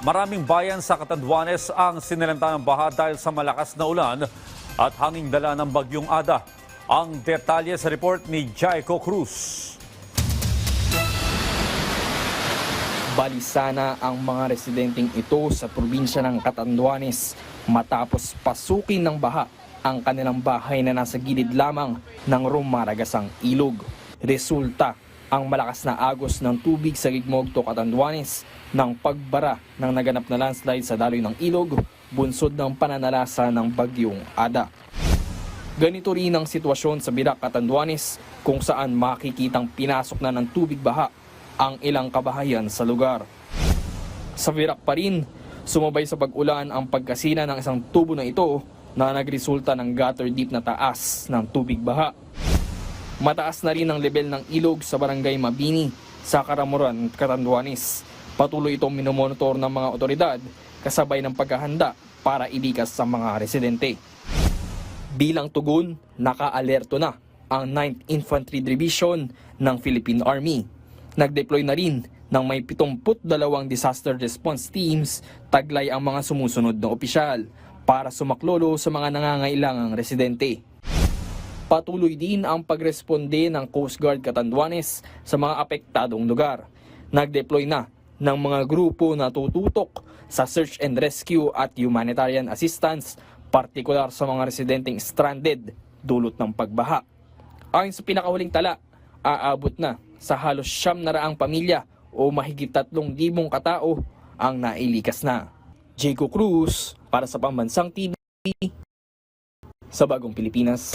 Maraming bayan sa Catanduanes ang sinalanta ng baha dahil sa malakas na ulan at hanging dala ng bagyong Ada. Ang detalye sa report ni Jaico Cruz. Balisana ang mga residenteng ito sa probinsya ng Catanduanes matapos pasukin ng baha ang kanilang bahay na nasa gilid lamang ng rumaragasang ilog. Resulta ang malakas na agos ng tubig sa Gigmogto, Catanduanes ng pagbara ng naganap na landslide sa daloy ng ilog, bunsod ng pananalasa ng bagyong Ada. Ganito rin ang sitwasyon sa Birac, Catanduanes kung saan makikitang pinasok na ng tubig baha ang ilang kabahayan sa lugar. Sa Birac pa rin, sumabay sa pag-ulan ang pagkasina ng isang tubo na ito na nagresulta ng gutter deep na taas ng tubig baha. Mataas na rin ang level ng ilog sa barangay Mabini sa Karamuran, Catanduanes. Patuloy itong minomonitor ng mga otoridad kasabay ng paghahanda para ilikas sa mga residente. Bilang tugon, naka-alerto na ang 9th Infantry Division ng Philippine Army. Nag-deploy na rin ng may 72 disaster response teams, taglay ang mga sumusunod na opisyal para sumaklolo sa mga nangangailangang residente. Patuloy din ang pagresponde ng Coast Guard Catanduanes sa mga apektadong lugar. Nag-deploy na ng mga grupo na tututok sa search and rescue at humanitarian assistance, partikular sa mga residenteng stranded dulot ng pagbaha. Ayon sa pinakahuling tala, aabot na sa halos 900 pamilya o mahigit 3,000 katao ang nailikas na. Jaico Cruz para sa Pambansang TV sa Bagong Pilipinas.